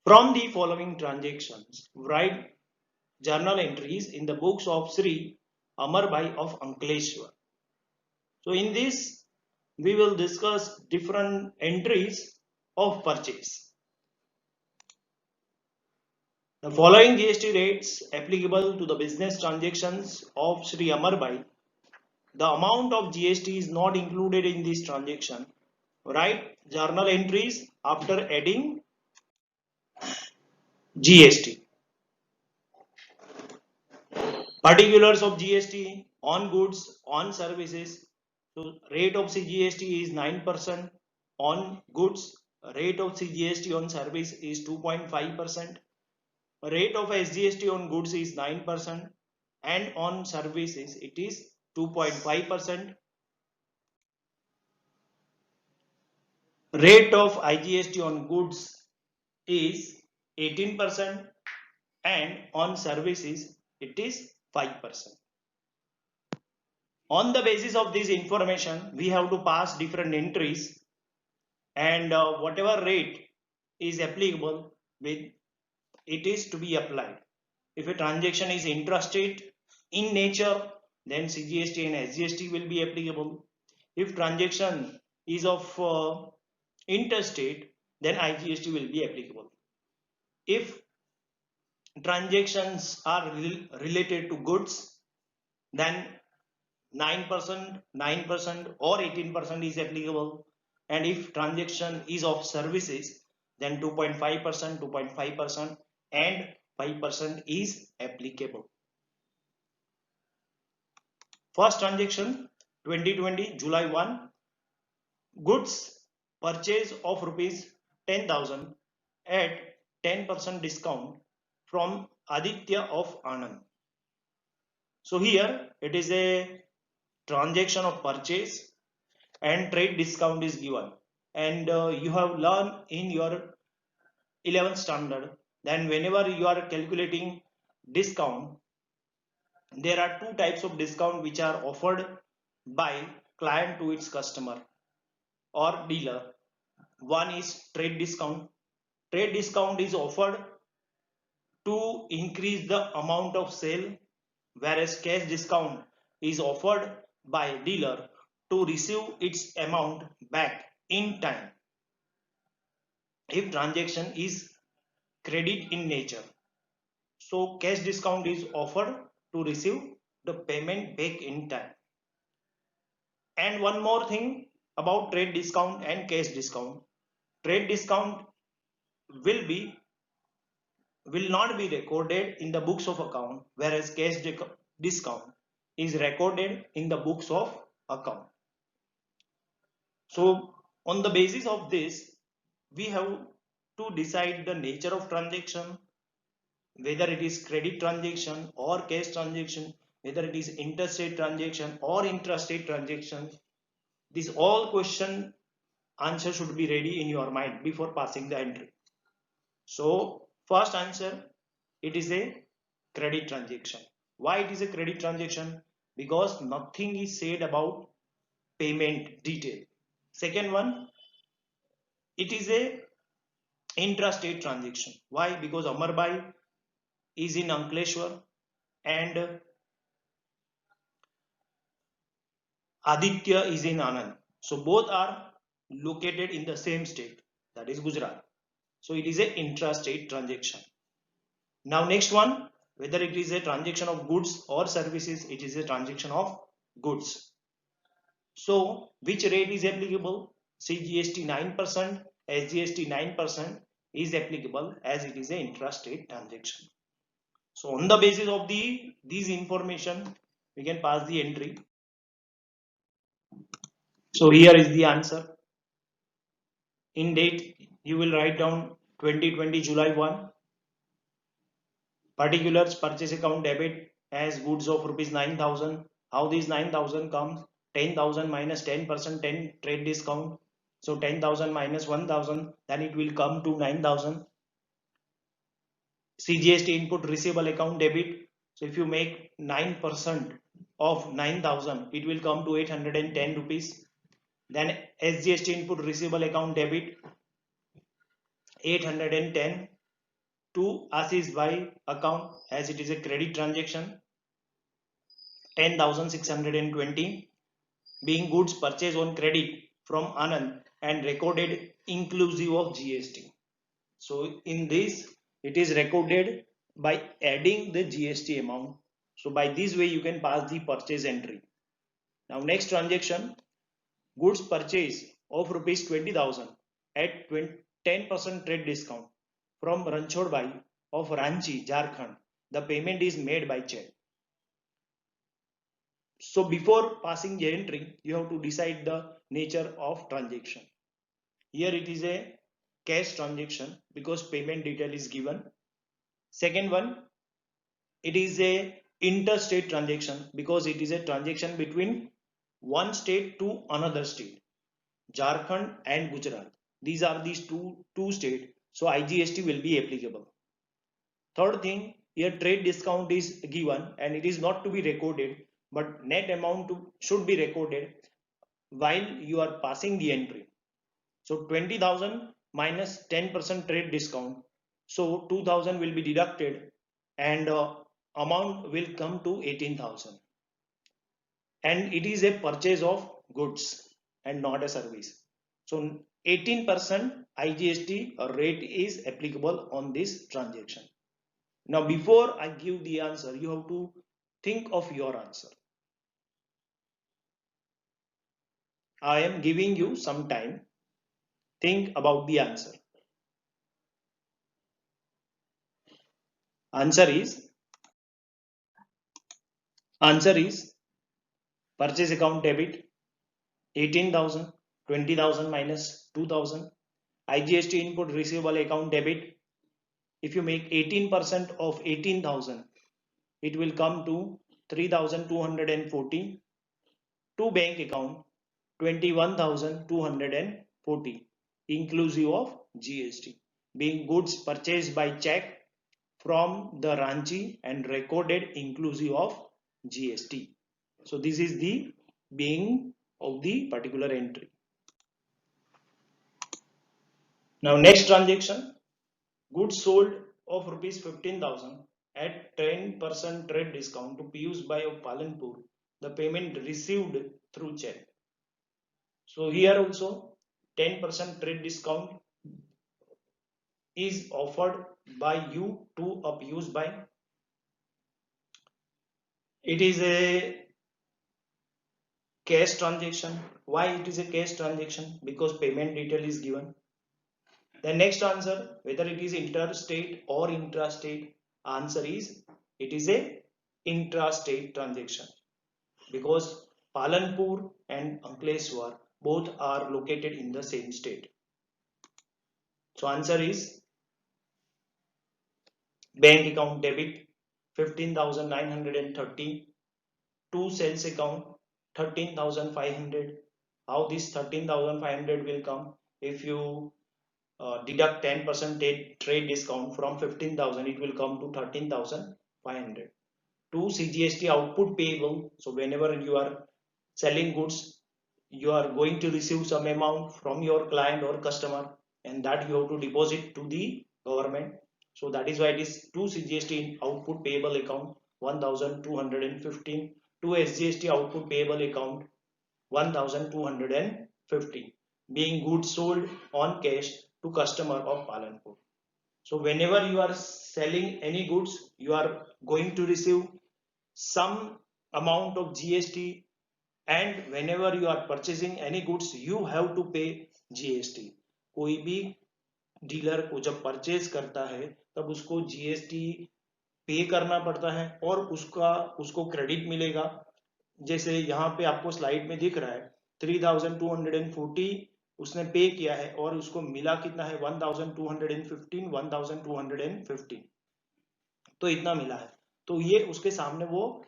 From the following transactions, write journal entries in the books of Sri Amarbai of Ankleshwar. So in this, we will discuss different entries of purchase. The following GST rates applicable to the business transactions of Sri Amarbai. The amount of GST is not included in this transaction. Write journal entries after adding GST. Particulars of GST on goods, on services. So rate of CGST is 9% on goods. Rate of CGST on service is 2.5%. Rate of SGST on goods is 9% and on services it is 2.5%. Rate of IGST on goods is 18% and on services it is 5%. On the basis of this information, we have to pass different entries, and whatever rate is applicable with it is to be applied. If a transaction is intrastate in nature, then CGST and SGST will be applicable. If transaction is of interstate, then IGST will be applicable. If transactions are related to goods, then 9%, 9% or 18% is applicable, and if transaction is of services, then 2.5%, 2.5% and 5% is applicable. First transaction 2020 July 1, goods purchase of rupees 10,000 at 10% discount from Aditya of Anand. So here it is a transaction of purchase and trade discount is given, and you have learned in your 11th standard then whenever you are calculating discount, there are two types of discount which are offered by client to its customer or dealer. One is trade discount. Trade discount is offered to increase the amount of sale, whereas cash discount is offered by dealer to receive its amount back in time if transaction is credit in nature. So cash discount is offered to receive the payment back in time. And one more thing about trade discount and cash discount. Trade discount will not be recorded in the books of account, whereas cash discount is recorded in the books of account. So on the basis of this, we have to decide the nature of transaction, whether it is credit transaction or cash transaction, whether it is interstate transaction or intrastate transaction. These all question answer should be ready in your mind before passing the entry. So first answer, it is a credit transaction. Why it is a credit transaction? Because nothing is said about payment detail. Second one, it is a intrastate transaction. Why? Because Amarbai is in Ankleshwar and Aditya is in Anand. So both are located in the same state, that is Gujarat. So it is a intrastate transaction. Now next one, whether it is a transaction of goods or services, it is a transaction of goods. So which rate is applicable? CGST 9%, SGST 9% is applicable as it is an intrastate transaction. So on the basis of these information, we can pass the entry. So here is the answer. In date, you will write down 2020 July 1. Particulars, purchase account debit as goods of rupees 9,000. How this 9,000 comes? 10,000 minus 10%, 10 trade discount. So 10,000 minus 1,000, then it will come to 9,000. CGST input receivable account debit. So if you make 9% of 9,000, it will come to 810 rupees. Then SGST input receivable account debit 810. to Ashish Bhai account as it is a credit transaction 10,620 being goods purchased on credit from Anand and recorded inclusive of GST. So in this it is recorded by adding the GST amount. So by this way you can pass the purchase entry. Now next transaction, goods purchase of rupees 20,000 at 10% trade discount from Ranchod Bhai of Ranchi, Jharkhand. The payment is made by check. So before passing the entry, you have to decide the nature of transaction. Here it is a cash transaction because payment detail is given. Second one, it is a interstate transaction because it is a transaction between one state to another state, Jharkhand and Gujarat. These are these two states, so IGST will be applicable. Third thing, here trade discount is given and it is not to be recorded, but net amount should be recorded while you are passing the entry. So 20,000 minus 10% trade discount. So 2,000 will be deducted and amount will come to 18,000. And it is a purchase of goods and not a service. So 18% IGST rate is applicable on this transaction. Now before I give the answer, you have to think of your answer. I am giving you some time. Think about the answer. Answer is purchase account debit 18,000, 20,000 minus 2,000. IGST input receivable account debit. If you make 18% of 18,000, it will come to 3,240. To bank account 21,240 inclusive of GST, being goods purchased by check from the Ranchi and recorded inclusive of GST. So this is the being of the particular entry. Now next transaction, goods sold of rupees 15,000 at 10% trade discount to Piyush Bhai of Palanpur. The payment received through check. So here also 10% trade discount is offered by you to a Piyush Bhai. It is a cash transaction. Why it is a cash transaction? Because payment detail is given. The next answer, whether it is interstate or intrastate, answer is it is a intrastate transaction because Palanpur and Ankleshwar both are located in the same state. So answer is bank account debit 15,930 to sales account 13,500. How this 13,500 will come? If you deduct 10% trade discount from 15,000, it will come to 13,500. To CGST output payable. So whenever you are selling goods, you are going to receive some amount from your client or customer, and that you have to deposit to the government. So that is why it is to CGST output payable account 1,215, to SGST output payable account 1,250, being goods sold on cash to customer of Palanpur. So whenever you are selling any goods, you are going to receive some amount of GST, and whenever you are purchasing any goods, you have to pay GST. कोई भी dealer को जब purchase करता है तब उसको GST पे करना पड़ता है और उसको क्रेडिट मिलेगा। जैसे यहाँ पे आपको स्लाइड में दिख रहा है 3,240 उसने पे किया है और उसको मिला कितना है 1,215 तो इतना मिला है। तो ये उसके सामने वो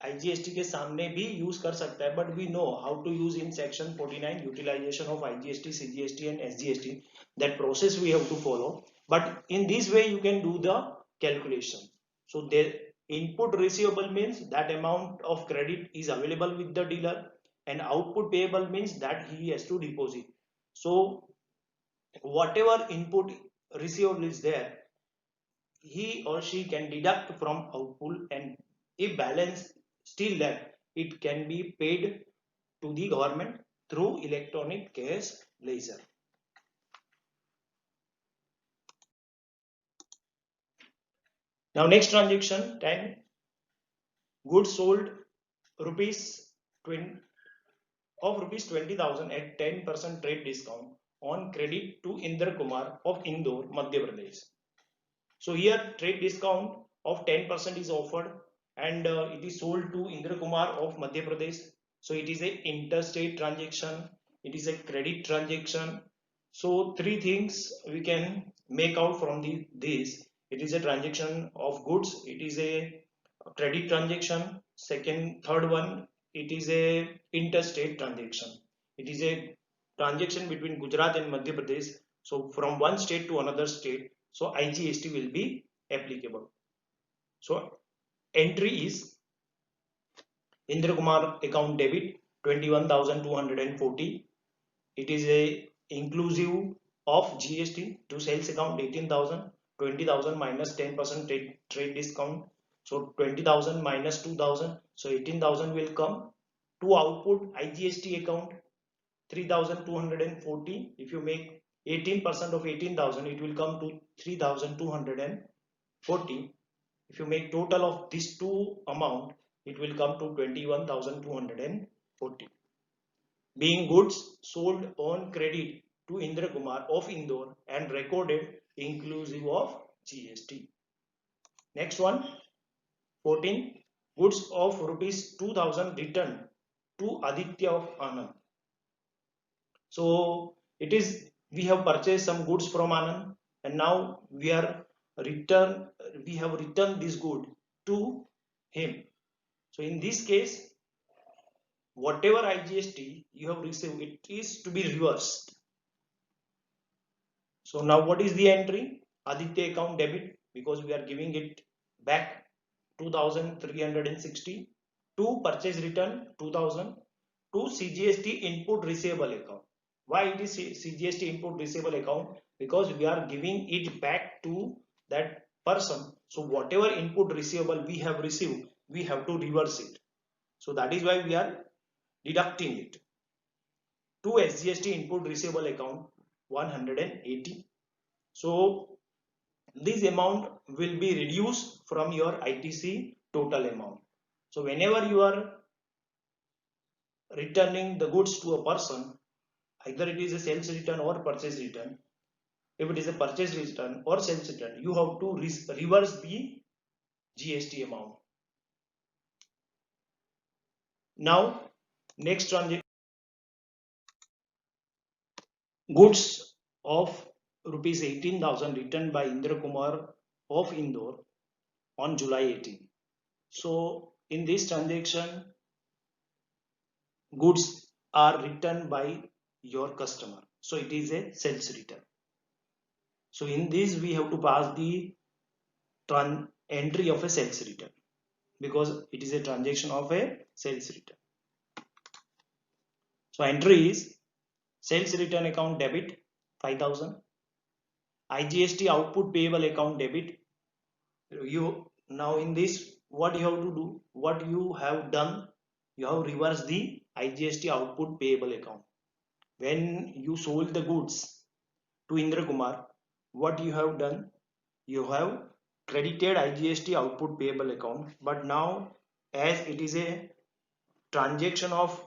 आईजीएसटी के सामने भी यूज कर सकता है, but we know how to use in section 49 utilization of IGST, CGST and SGST, that process we have to follow, but in this way you can do the calculation. So the input receivable means that amount of credit is available with the dealer, and output payable means that he has to deposit. So whatever input receivable is there, he or she can deduct from output, and if balance still left, it can be paid to the government through electronic cash ledger. Now next transaction 10, goods sold rupees 20 of rupees 20,000 at 10% trade discount on credit to Indra Kumar of Indore, Madhya Pradesh. So here trade discount of 10% is offered, and it is sold to Indra Kumar of Madhya Pradesh. So it is a interstate transaction, it is a credit transaction. So three things we can make out from this. It is a transaction of goods, it is a credit transaction. Third one, it is a interstate transaction. It is a transaction between Gujarat and Madhya Pradesh. So from one state to another state, so IGST will be applicable. So entry is Indra Kumar account debit 21,240. It is a inclusive of GST. To sales account 18,000, 20,000 minus 10% trade discount. So 20,000 minus 2,000, so 18,000 will come. To output IGST account 3,240. If you make 18% of 18,000, it will come to 3,240. If you make total of these two amount, it will come to 21,240. Being goods sold on credit to Indra Kumar of Indore and recorded inclusive of GST. Next one, 14, goods of rupees 2,000 returned to Aditya of Anand. So it is, we have purchased some goods from Anand, and now we have returned this good to him. So in this case, whatever IGST you have received, it is to be reversed. So now what is the entry? Aditya account debit, because we are giving it back 2,360. To purchase return 2,000. To CGST input receivable account. Why it is CGST input receivable account? Because we are giving it back to that person. So whatever input receivable we have received, we have to reverse it. So that is why we are deducting it. To SGST input receivable account 180. So this amount will be reduced from your ITC total amount. So whenever you are returning the goods to a person, either it is a sales return or purchase return. If it is a purchase return or sales return, you have to reverse the GST amount. Now next transaction, goods of rupees 18,000 returned by Indra Kumar of Indore on July 18. So in this transaction, goods are returned by your customer. So it is a sales return. So in this we have to pass the entry of a sales return, because it is a transaction of a sales return. So entry is sales return account debit 5,000. IGST output payable account debit. You now in this, what you have to do, what you have done, you have reversed the IGST output payable account. When you sold the goods to Indra Kumar, what you have done, you have credited IGST output payable account, but now as it is a transaction of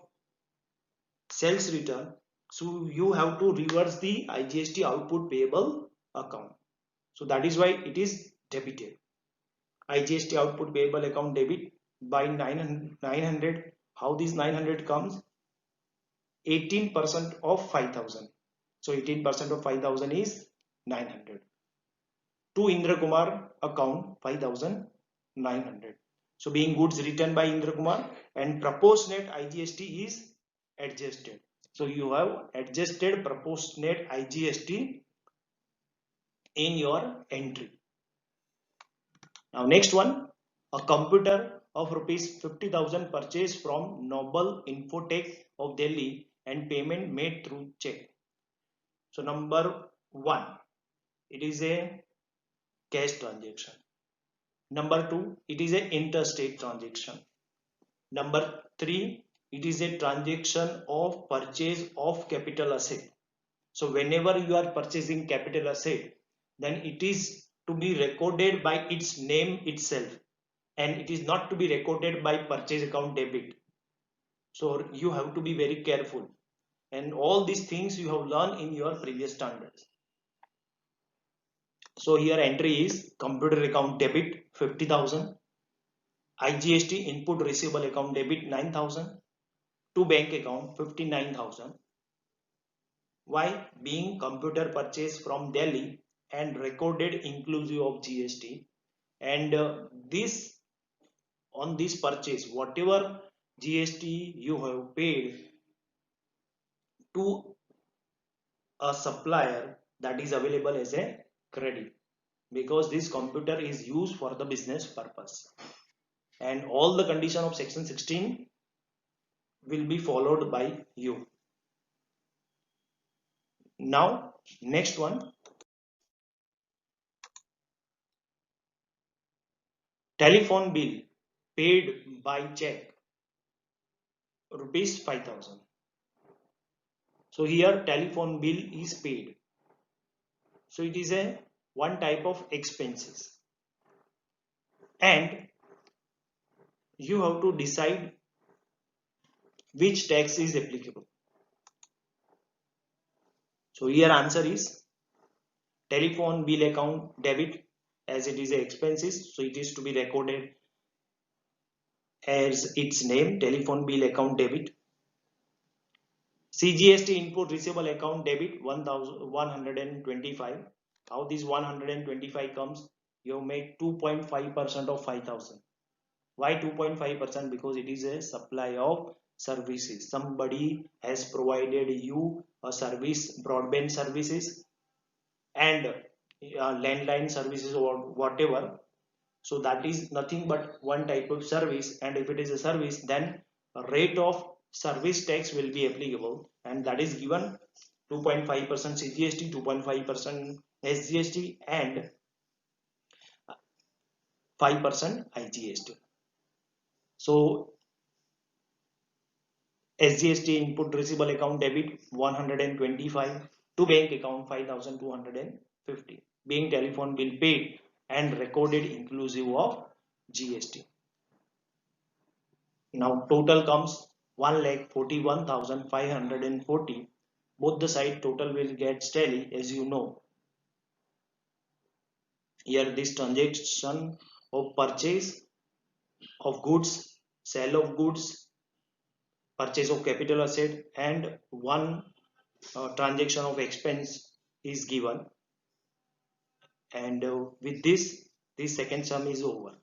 sales return, so you have to reverse the IGST output payable account. So that is why it is debited. IGST output payable account debit by 900. How this 900 comes? 18% of 5,000. So 18% of 5,000 is 900. To Indra Kumar account 5,900. So being goods returned by Indra Kumar, and proportionate IGST is adjusted. So you have adjusted proportionate IGST in your entry. Now next one, a computer of rupees 50,000 purchased from Noble Infotech of Delhi and payment made through check. So number one, it is a cash transaction. Number 2, it is an interstate transaction. Number 3, it is a transaction of purchase of capital asset. So whenever you are purchasing capital asset, then it is to be recorded by its name itself, and it is not to be recorded by purchase account debit. So you have to be very careful, and all these things you have learned in your previous standards. So here entry is computer account debit 50,000, IGST input receivable account debit 9,000, to bank account 59,000. Why? Being computer purchase from Delhi and recorded inclusive of GST, and this on this purchase whatever GST you have paid to a supplier, that is available as a credit, because this computer is used for the business purpose, and all the condition of section 16 will be followed by you. Now next one, telephone bill paid by check rupees 5,000. So here telephone bill is paid, so it is a one type of expenses, and you have to decide which tax is applicable. So here answer is telephone bill account debit, as it is a expenses, so it is to be recorded as its name, telephone bill account debit. CGST input receivable account debit 1,125. How this 125 comes? You have made 2.5% of 5,000. Why 2.5%? Because it is a supply of services. Somebody has provided you a service, broadband services and landline services or whatever. So that is nothing but one type of service, and if it is a service, then a rate of service tax will be applicable, and that is given 2.5% CGST, 2.5% SGST, and 5% IGST. So SGST input receivable account debit 125, to bank account 5,250, being telephone bill paid and recorded inclusive of GST. Now total comes 1,41,540. Both the side total will get tally, as you know. Here this transaction of purchase of goods, sale of goods, purchase of capital asset, and one transaction of expense is given, and with this second sum is over.